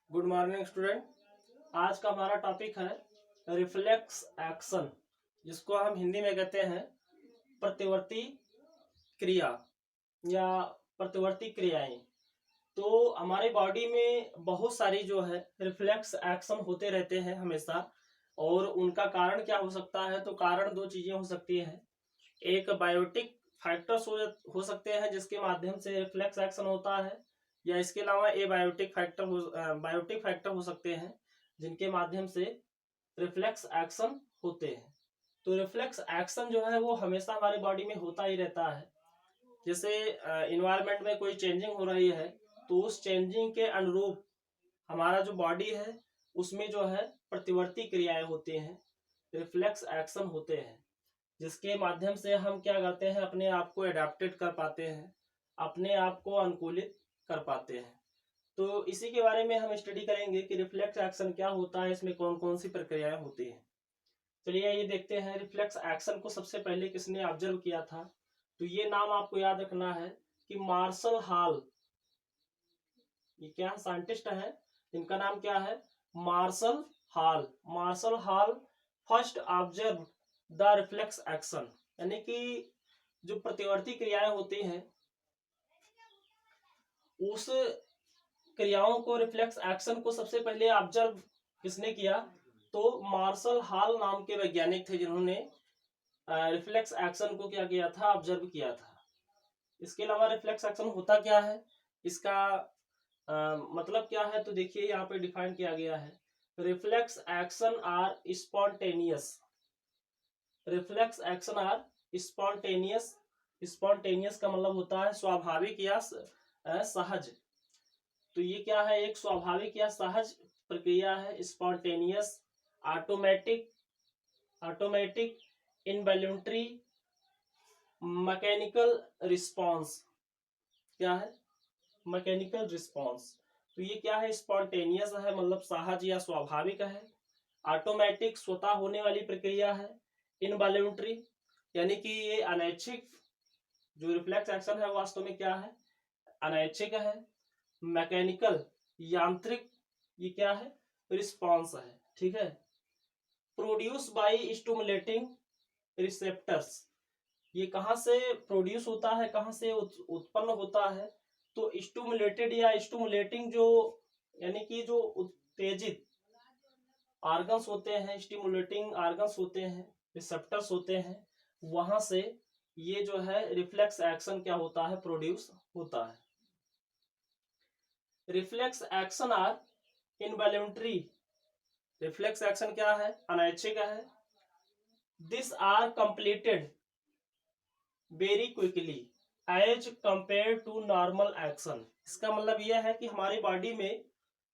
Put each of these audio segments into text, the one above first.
Good morning student. आज का हमारा टॉपिक है रिफ्लेक्स एक्शन, जिसको हम हिंदी में कहते हैं प्रतिवर्ती क्रिया या प्रतिवर्ती क्रियाएं। तो हमारे बॉडी में बहुत सारी जो है रिफ्लेक्स एक्शन होते रहते हैं हमेशा। और उनका कारण क्या हो सकता है? तो कारण दो चीजें हो सकती हैं। एक बायोटिक फैक्टर्स हो सकते हैं जिसके माध्यम से रिफ्लेक्स एक्शन होता है, या इसके अलावा ए बायोटिक फैक्टर हो सकते हैं जिनके माध्यम से रिफ्लेक्स एक्शन होते हैं। तो रिफ्लेक्स एक्शन जो है वो हमेशा हमारी बॉडी में होता ही रहता है। जैसे इन्वायरमेंट में कोई चेंजिंग हो रही है तो उस चेंजिंग के अनुरूप हमारा जो बॉडी है उसमें जो है प्रतिवर्ती क्रियाएं होती हैं, रिफ्लेक्स एक्शन होते हैं, जिसके माध्यम से हम क्या करते हैं, अपने आप को एडेप्टेड कर पाते हैं, अपने आप को अनुकूलित कर पाते हैं। तो इसी के बारे में हम स्टडी करेंगे कि रिफ्लेक्स एक्शन क्या होता है, इसमें कौन कौन सी प्रक्रियाएं होती हैं। चलिए ये देखते हैं रिफ्लेक्स एक्शन को सबसे पहले किसने ऑब्जर्व किया था। तो ये नाम आपको याद रखना है कि मार्शल हॉल, ये क्या साइंटिस्ट है, इनका नाम क्या है? Marshall Hall. Marshall Hall first observe the reflex action, यानी कि जो प्रतिवर्ती क्रियाएं होती हैं उस क्रियाओं को, रिफ्लेक्स एक्शन को सबसे पहले ऑब्जर्व किसने किया? तो मार्शल हॉल नाम के वैज्ञानिक थे जिन्होंने रिफ्लेक्स एक्शन को क्या किया था? ऑब्जर्व किया था। इसके अलावा रिफ्लेक्स एक्शन होता क्या है, इसका मतलब क्या है? तो देखिए यहाँ पे डिफाइन किया गया है, reflex action are spontaneous. Reflex action are spontaneous. Spontaneous का मतलब होता है स्वाभाविक या सहज। तो ये क्या है? एक स्वाभाविक या सहज प्रक्रिया है, spontaneous, automatic, automatic, involuntary, mechanical response. क्या है? Mechanical response. तो ये क्या है? स्पॉन्टेनियस है, मतलब सहज या स्वाभाविक है। ऑटोमेटिक, स्वतः होने वाली प्रक्रिया है। इनवॉल्यूंटरी, यानी कि ये अनैच्छिक, जो रिफ्लेक्स एक्शन है वास्तव में क्या है? अनैच्छिक है। मैकेनिकल, यांत्रिक, ये क्या है? रिस्पॉन्स है। ठीक है। प्रोड्यूस बाय स्टिमुलेटिंग रिसेप्टर्स, ये कहां से प्रोड्यूस होता है, कहां से उत्पन्न होता है? तो स्टिमुलेटेड या स्टिमुलेटिंग, जो यानी कि जो उत्तेजित ऑर्गन्स होते हैं, स्टिमुलेटिंग ऑर्गन्स होते हैं, रिसेप्टर्स होते हैं, वहां से ये जो है रिफ्लेक्स एक्शन क्या होता है? प्रोड्यूस होता है। Reflex action are involuntary, reflex action क्या है? अनैच्छिक है। This are completed very quickly as compare to normal action. इसका मतलब यह है कि हमारी बॉडी में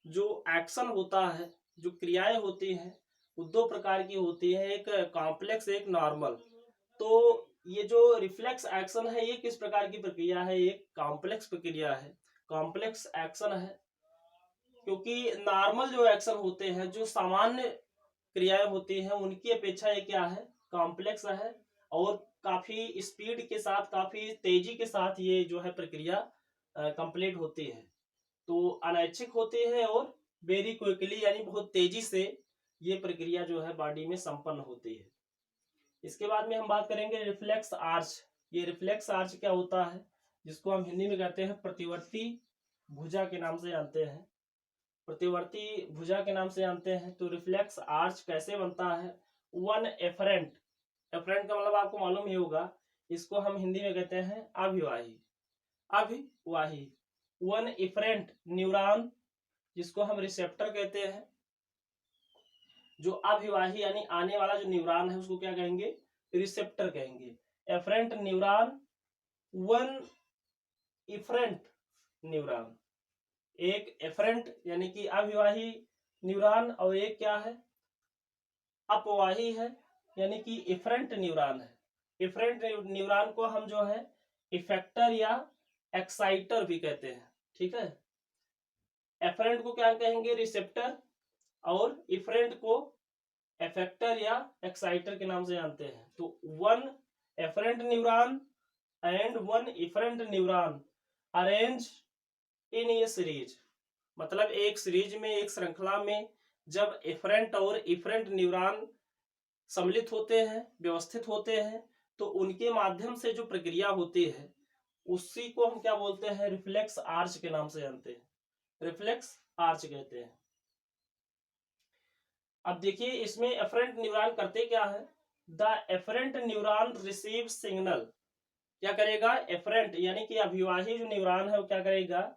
जो एक्शन होता है, जो क्रियाएं होती हैं, वो दो प्रकार की होती है, एक कॉम्प्लेक्स, एक नॉर्मल। तो ये जो रिफ्लेक्स एक्शन है ये किस प्रकार की प्रक्रिया है? एक कॉम्प्लेक्स प्रक्रिया है, कॉम्प्लेक्स एक्शन है। क्योंकि नॉर्मल जो एक्शन होते हैं, जो सामान्य क्रियाएं होती हैं, उनकी अपेक्षा ये क्या है? कॉम्प्लेक्स है। और काफी स्पीड के साथ, काफी तेजी के साथ ये जो है प्रक्रिया कंप्लीट होती है। तो अनैच्छिक होते हैं और वेरी क्विकली, यानी बहुत तेजी से ये प्रक्रिया जो है बॉडी में संपन्न होती है। इसके बाद में हम बात करेंगे रिफ्लेक्स आर्च। ये रिफ्लेक्स आर्च क्या होता है, जिसको हम हिंदी में कहते हैं प्रतिवर्ती भुजा के नाम से जानते हैं। प्रतिवर्ती भुजा के नाम से जानते हैं। तो रिफ्लेक्स आर्च कैसे बनता है? वन एफरेंट, एफरेंट का मतलब आपको मालूम ही होगा, इसको हम हिंदी में कहते हैं अभिवाही। अभिवाही, वन इफरेंट न्यूरॉन, जिसको हम रिसेप्टर कहते हैं। जो अभिवाही यानी आने वाला जो न्यूरॉन है उसको क्या कहेंगे? रिसेप्टर कहेंगे। Afferent neuron, one efferent neuron. एक एफरेंट यानी कि अभिवाही न्यूरॉन, और एक क्या है? अपवाही है, यानी कि इफरेंट न्यूरॉन है। इफरेंट न्यूरॉन को हम जो है इफेक्टर या एक्साइटर भी कहते हैं। ठीक है। एफरेंट को क्या कहेंगे? रिसेप्टर, और इफरेंट को इफेक्टर या एक्साइटर के नाम से जानते हैं। तो one afferent neuron and one efferent neuron arrange in a series, मतलब एक सीरीज में, एक श्रृंखला में जब एफरेंट और इफरेंट न्यूरॉन सम्मिलित होते हैं, व्यवस्थित होते हैं, तो उनके माध्यम से जो प्रक्रिया होती है उसी को हम क्या बोलते हैं, रिफ्लेक्स आर्च के नाम से जानते हैं, रिफ्लेक्स आर्च कहते हैं। अब देखिए इसमें एफरेंट न्यूरॉन करते क्या है, the afferent neuron receive signal, क्या करेगा, एफरेंट यानी कि अभिवाही जो न्यूरॉन है वो क्या करेगा,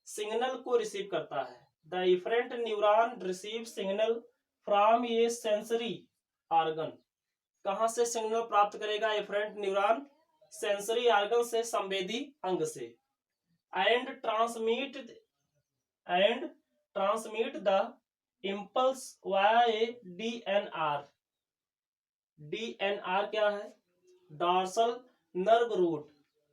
सिग्नल को रिसीव करता है। The efferent neuron receive signal from A sensory organ, कहां से सिग्नल प्राप्त करेगा एफरेंट न्यूरॉन, सेंसरी ऑर्गन से, संवेदी अंग से। And transmit the impulse via a DNR. DNR क्या है, dorsal nerve root,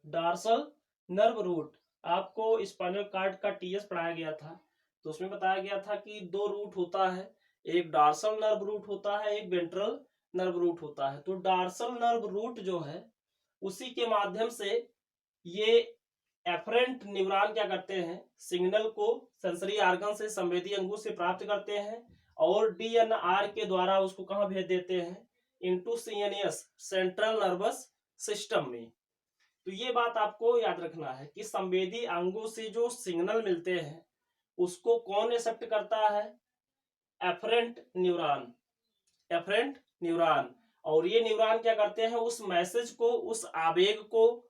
dorsal nerve root. आपको स्पाइनल कार्ड का टीएस पढ़ाया गया था, तो उसमें बताया गया था कि दो रूट होता है, एक डॉर्सल नर्व रूट होता है, एक वेंट्रल नर्व रूट होता है। तो डॉर्सल नर्व रूट जो है उसी के माध्यम से ये एफरेंट न्यूरॉन क्या करते हैं, सिग्नल को सेंसरी ऑर्गन से, संवेदी अंगों से प्राप्त करते हैं और डीएनआर के द्वारा उसको कहां भेज देते हैं, into CNS, central nervous system में। तो ये बात आपको याद रखना है कि संवेदी अंगों से जो सिग्नल मिलते हैं उसको कौन एक्सेप्ट करता है, एफरेंट न्यूरॉन, एफरेंट न्यूरॉन। और ये न्यूरॉन क्या करते हैं, उस मैसेज को, उस आवेग को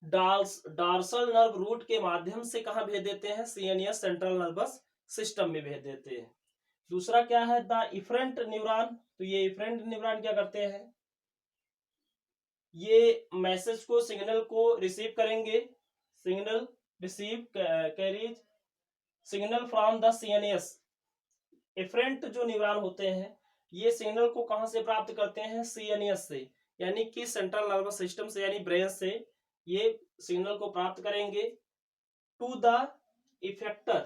डॉर्सल नर्व रूट के माध्यम से कहां भेज देते हैं, सीएनएस, सेंट्रल नर्वस सिस्टम में भेज देते हैं। दूसरा क्या है, द इफरेंट न्यूरॉन। तो ये इफरेंट न्यूरॉन क्या करते हैं, ये मैसेज को, सिग्नल को रिसीव करेंगे, signal receive carries signal from the CNS. Efferent जो न्यूरॉन होते हैं ये सिग्नल को कहां से प्राप्त करते हैं, सीएनएस से, यानी कि सेंट्रल नर्वस सिस्टम से, यानी ब्रेन से ये सिग्नल को प्राप्त करेंगे to the effector,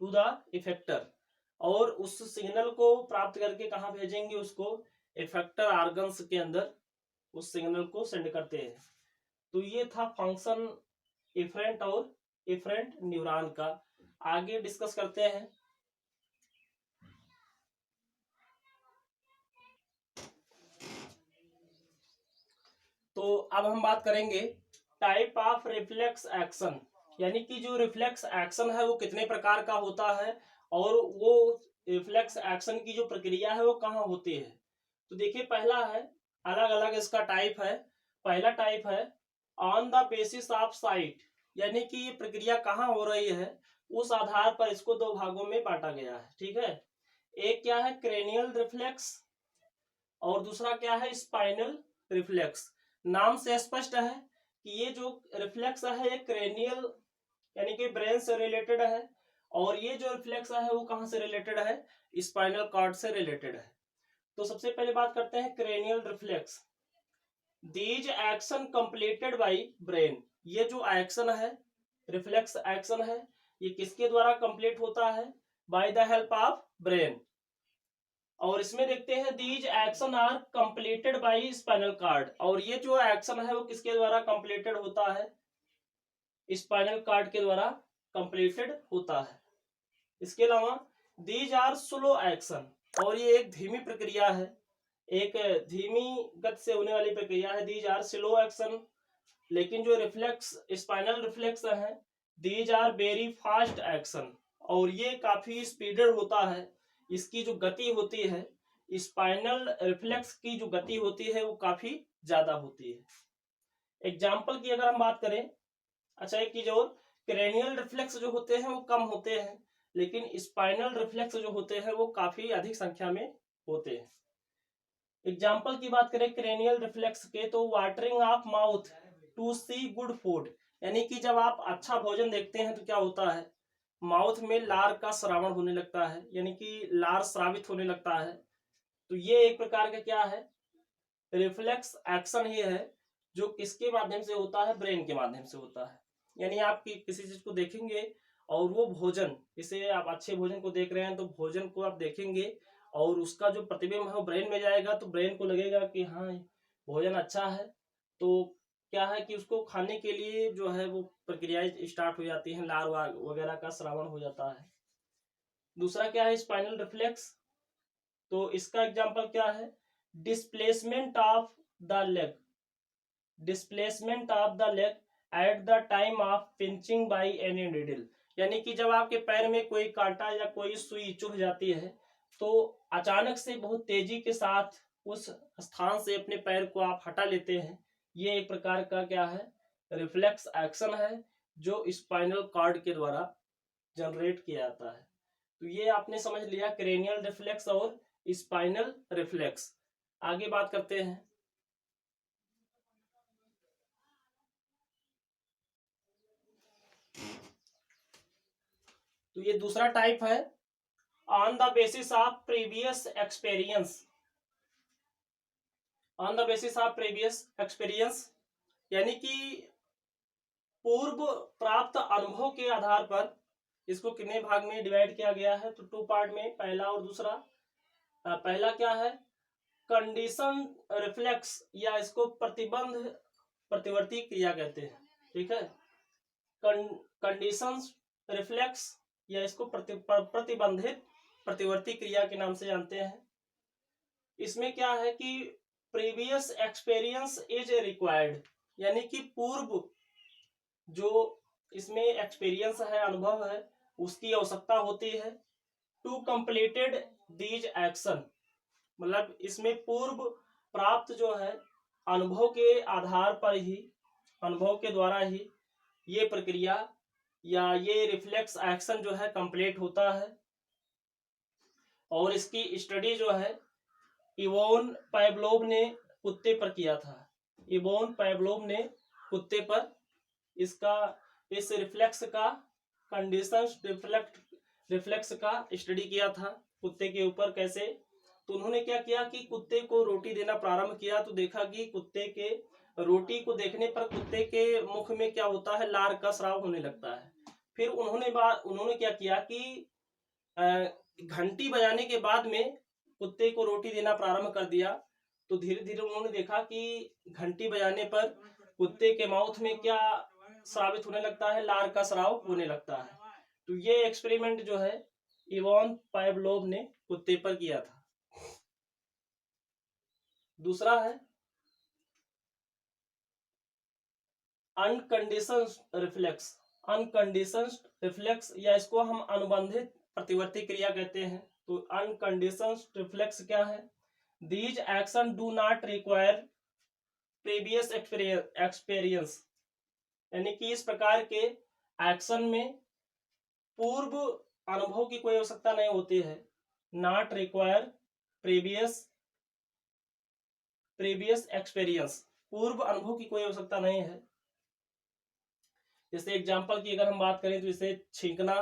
to the effector. और उस सिग्नल को प्राप्त करके कहां भेजेंगे, उसको इफेक्टर ऑर्गन्स के अंदर उस सिग्नल को सेंड करते हैं। तो ये था फंक्शन इफरेंट और इफरेंट न्यूरॉन का। आगे डिस्कस करते हैं। तो अब हम बात करेंगे टाइप ऑफ रिफ्लेक्स एक्शन, यानी कि जो रिफ्लेक्स एक्शन है वो कितने प्रकार का होता है और वो रिफ्लेक्स एक्शन की जो प्रक्रिया है वो कहाँ होती है। तो देखिए पहला है, अलग अलग इसका टाइप है। पहला टाइप है on the basis of site, यानी कि ये प्रक्रिया कहाँ हो रही है उस आधार पर इसको दो भागों में बांटा गया है, ठीक है। एक क्या है, क्रेनियल रिफ्लेक्स, और दूसरा क्या है, स्पाइनल रिफ्लेक्स। नाम से स्पष्ट है कि ये जो रिफ्लेक्स है ये क्रेनियल यानी कि ब्रेन से रिलेटेड है, और ये जो रिफ्लेक्स है वो कहां से रिलेटेड है, स्पाइनल कॉर्ड से रिलेटेड है। तो सबसे पहले बात करते हैं cranial reflex. These action completed by brain, ये जो एक्शन है, रिफ्लेक्स एक्शन है, ये किसके द्वारा कंप्लीट होता है, by the help of brain. और इसमें देखते हैं these action are completed by spinal cord, और ये जो एक्शन है वो किसके द्वारा कंप्लीटेड होता है, स्पाइनल कार्ड के द्वारा कंप्लीटेड होता है। इसके अलावा दीज आर स्लो एक्शन, और ये एक धीमी प्रक्रिया है, एक धीमी गति से होने वाली प्रक्रिया है, दीज आर स्लो एक्शन। लेकिन जो रिफ्लेक्स, स्पाइनल रिफ्लेक्स है, these are very fast action, और ये काफी स्पीडेड होता है, इसकी जो गति होती है, स्पाइनल रिफ्लेक्स की जो गति होती है वो काफी ज्यादा होती है। एग्जाम्पल की अगर हम बात करें, अच्छा एक चीज और, क्रेनियल रिफ्लेक्स जो होते हैं वो कम होते हैं, लेकिन स्पाइनल रिफ्लेक्स जो होते हैं वो काफी अधिक संख्या में होते हैं। एग्जाम्पल की बात करें क्रेनियल रिफ्लेक्स के, तो watering of mouth to see good food, यानी कि जब आप अच्छा भोजन देखते हैं तो क्या होता है, माउथ में लार का श्रावण होने लगता है, यानी कि लार श्रावित होने लगता है। तो ये एक प्रकार का क्या है, रिफ्लेक्स एक्शन ही है, जो किसके माध्यम से होता है, ब्रेन के माध्यम से होता है। यानी आप किसी चीज को देखेंगे और वो भोजन, जैसे आप अच्छे भोजन को देख रहे हैं तो भोजन को आप देखेंगे और उसका जो प्रतिबिंब है वो ब्रेन में जाएगा, तो ब्रेन को लगेगा कि हाँ भोजन अच्छा है, तो क्या है कि उसको खाने के लिए जो है वो प्रक्रियाएं स्टार्ट हो जाती हैं, लार वगैरह का श्रावण हो जाता है। दूसरा क्या है स्पाइनल रिफ्लेक्स, तो इसका एग्जांपल क्या है, displacement of the leg, displacement of the leg at the time of pinching by any needle, यानी कि जब आपके पैर में कोई कांटा या कोई सुई चुभ जाती है तो अचानक से बहुत तेजी के साथ उस स्थान से अपने पैर को आप हटा लेते हैं, ये एक प्रकार का क्या है, रिफ्लेक्स एक्शन है जो स्पाइनल कॉर्ड के द्वारा जनरेट किया जाता है। तो ये आपने समझ लिया क्रेनियल रिफ्लेक्स और स्पाइनल रिफ्लेक्स। आगे बात करते हैं, तो ये दूसरा टाइप है on the basis of previous experience, on the basis of previous experience, यानी कि पूर्व प्राप्त अनुभव के आधार पर इसको कितने भाग में डिवाइड किया गया है, तो 2 पार्ट में, पहला और दूसरा। पहला क्या है कंडीशन रिफ्लेक्स, या इसको प्रतिबंध प्रतिवर्ती क्रिया कहते हैं, ठीक है, कंडीशन रिफ्लेक्स या इसको प्रतिबंधित प्रतिवर्ती क्रिया के नाम से जानते हैं। इसमें क्या है कि प्रीवियस एक्सपीरियंस इज रिक्वायर्ड, यानी कि पूर्व जो इसमें एक्सपीरियंस है, अनुभव है, उसकी आवश्यकता होती है। टू कंप्लीटेड दीज एक्शन, मतलब इसमें पूर्व प्राप्त जो है अनुभव के आधार पर ही, अनुभव के द्वारा ही ये प्रक्रिया या ये रिफ्लेक्स एक्शन जो है कंप्लीट होता है। और इसकी स्टडी जो है इवोन पावलोव ने कुत्ते पर किया था, इवोन पावलोव ने कुत्ते पर इसका इस रिफ्लेक्स का कंडीशन रिफ्लेक्स का स्टडी किया था कुत्ते के ऊपर कैसे। तो उन्होंने क्या किया कि कुत्ते को रोटी देना प्रारंभ किया, तो देखा कि कुत्ते के रोटी को देखने पर कुत्ते के मुख में क्या होता है, लार का स्राव होने लगता है। फिर उन्होंने क्या किया कि घंटी बजाने के बाद में कुत्ते को रोटी देना प्रारंभ कर दिया, तो धीरे धीरे उन्होंने देखा कि घंटी बजाने पर कुत्ते के माउथ में क्या स्रावित होने लगता है, लार का स्राव होने लगता है। तो ये एक्सपेरिमेंट जो है इवोन पावलोव ने कुत्ते पर किया था। दूसरा है अनकंडीशनड रिफ्लेक्स, अनकंडीशनड रिफ्लेक्स या इसको हम अनुबंधित प्रतिवर्ती क्रिया कहते हैं। तो अनकंडीशनड रिफ्लेक्स क्या है, these action do not require previous experience, यानी कि इस प्रकार के एक्शन में पूर्व अनुभव की कोई आवश्यकता नहीं होती है, नॉट रिक्वायर प्रीवियस एक्सपीरियंस, पूर्व अनुभव की कोई आवश्यकता नहीं है। जैसे एग्जांपल की अगर हम बात करें तो जैसे छींकना,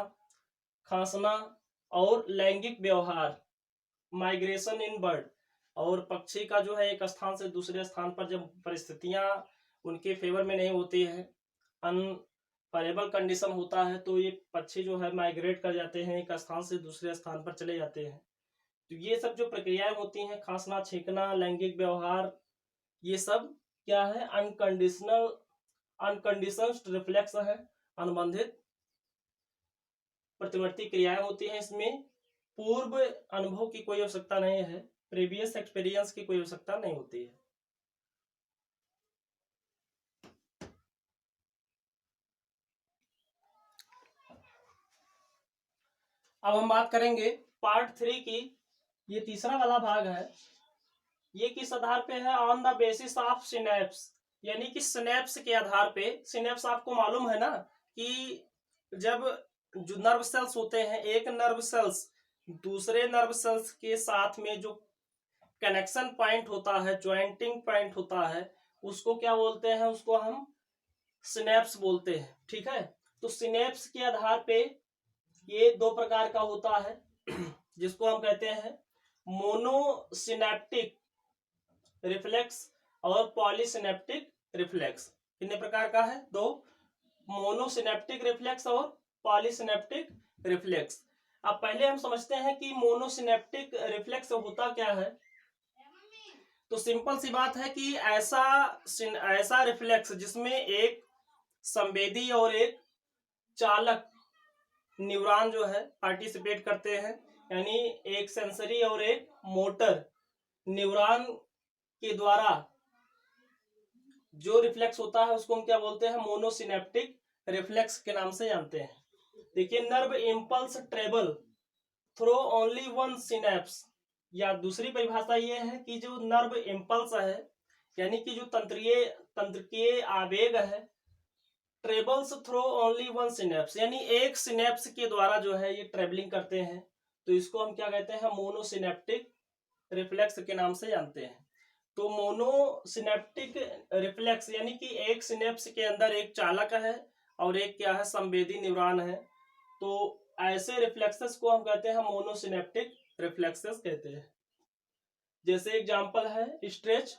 खांसना और लैंगिक व्यवहार, माइग्रेशन इन बर्ड, और पक्षी का जो है एक स्थान से दूसरे स्थान पर जब परिस्थितियां उनके फेवर में नहीं होती है, अनफेवरेबल कंडीशन होता है, तो ये पक्षी जो है माइग्रेट कर जाते हैं, एक स्थान से दूसरे स्थान पर चले जाते हैं। तो ये सब जो प्रक्रियाएं होती हैं, खांसना, छींकना, लैंगिक व्यवहार, ये सब क्या है, अनकंडीशनड रिफ्लेक्स है, अनुबंधित प्रतिवर्ती क्रियाएं होती हैं। इसमें पूर्व अनुभव की कोई आवश्यकता नहीं है, प्रीवियस एक्सपीरियंस की कोई आवश्यकता नहीं होती है। अब हम बात करेंगे पार्ट 3 की, ये तीसरा वाला भाग है। ये किस आधार पे है, on the basis of synapse, यानी कि सिनेप्स के आधार पे। सिनेप्स आपको मालूम है ना कि जब जो नर्व सेल्स होते हैं, एक नर्व सेल्स दूसरे नर्व सेल्स के साथ में जो कनेक्शन पॉइंट होता है, ज्वाइंटिंग पॉइंट होता है, उसको क्या बोलते हैं, उसको हम सिनेप्स बोलते हैं, ठीक है। तो सिनेप्स के आधार पे ये 2 प्रकार का होता है, जिसको हम कहते हैं मोनोसिनेप्टिक रिफ्लेक्स और पॉलीसिनेप्टिक रिफ्लेक्स। कितने प्रकार का है, 2, मोनोसिनेप्टिक रिफ्लेक्स और पॉलीसिनेप्टिक रिफ्लेक्स। अब पहले हम समझते हैं कि मोनोसिनेप्टिक रिफ्लेक्स होता क्या है। तो सिंपल सी बात है कि ऐसा रिफ्लेक्स जिसमें एक संवेदी और एक चालक न्यूरॉन जो है पार्टिसिपेट करते हैं, यानी एक सेंसरी और एक मोटर न्यूरॉन के द्वारा जो रिफ्लेक्स होता है उसको हम क्या बोलते हैं, मोनोसिनेप्टिक रिफ्लेक्स के नाम से जानते हैं। देखिए, nerve impulse travel through only one synapse, या दूसरी परिभाषा ये है कि जो नर्व इम्पल्स है यानी कि जो तंत्रिकीय आवेग है, travels through only one synapse, यानी एक सिनेप्स के द्वारा जो है ये ट्रेवलिंग करते हैं, तो इसको हम क्या कहते हैं, मोनोसिनेप्टिक रिफ्लेक्स के नाम से जानते हैं। तो मोनोसिनेप्टिक रिफ्लेक्स यानी कि एक सिनेप्स के अंदर एक चालक है और एक क्या है, संवेदी न्यूरॉन है। तो ऐसे रिफ्लेक्सेस को हम कहते हैं मोनोसिनेप्टिक रिफ्लेक्सेस कहते हैं। जैसे एग्जांपल है स्ट्रेच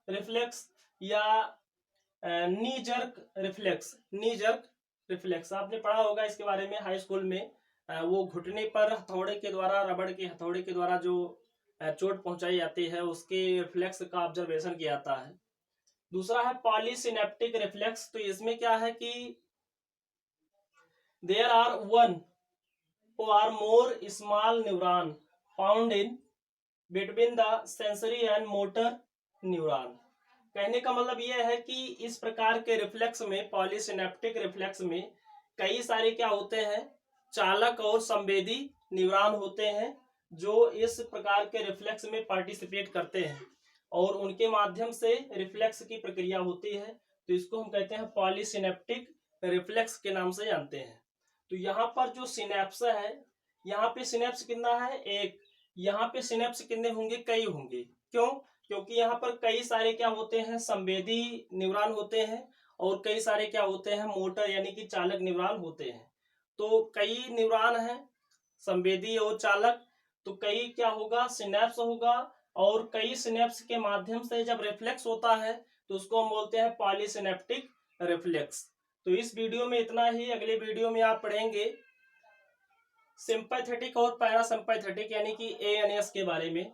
रिफ्लेक्स या नी जर्क रिफ्लेक्स आपने पढ़ा होगा इसके बारे में हाई स्कूल में। वो घुटने पर हथौड़े के द्वारा, रबड़ के हथौड़े के द्वारा जो चोट पहुंचाई जाती है उसके रिफ्लेक्स का ऑब्जर्वेशन किया जाता है। दूसरा है पॉलीसिनेप्टिक रिफ्लेक्स। तो इसमें क्या है कि there are one or more small neuron found in between the sensory and motor neuron। कहने का मतलब यह है कि इस प्रकार के रिफ्लेक्स में, पॉलीसिनेप्टिक रिफ्लेक्स में कई सारे क्या होते हैं, चालक और संवेदी न्यूरॉन होते हैं जो इस प्रकार के रिफ्लेक्स में पार्टिसिपेट करते हैं और उनके माध्यम से रिफ्लेक्स की प्रक्रिया होती है। तो इसको हम कहते हैं पॉलीसिनेप्टिक रिफ्लेक्स के नाम से जानते हैं। तो यहाँ पर जो सिनेप्स है, यहाँ पे सिनेप्स कितना है, एक। यहाँ पे सिनेप्स कितने होंगे, कई होंगे। क्यों? क्योंकि यहाँ पर कई सारे क्या होते हैं, संवेदी न्यूरॉन होते हैं और कई सारे क्या होते हैं, मोटर यानी कि चालक न्यूरॉन होते हैं। तो कई न्यूरॉन है, संवेदी और चालक, तो कई क्या होगा, सिनेप्स होगा। और कई सिनेप्स के माध्यम से जब रिफ्लेक्स होता है तो उसको हम बोलते हैं पॉलीसिनेप्टिक रिफ्लेक्स। तो इस वीडियो में इतना ही। अगले वीडियो में आप पढ़ेंगे सिंपैथेटिक और पैरासिम्पैथेटिक यानी कि एएनएस के बारे में।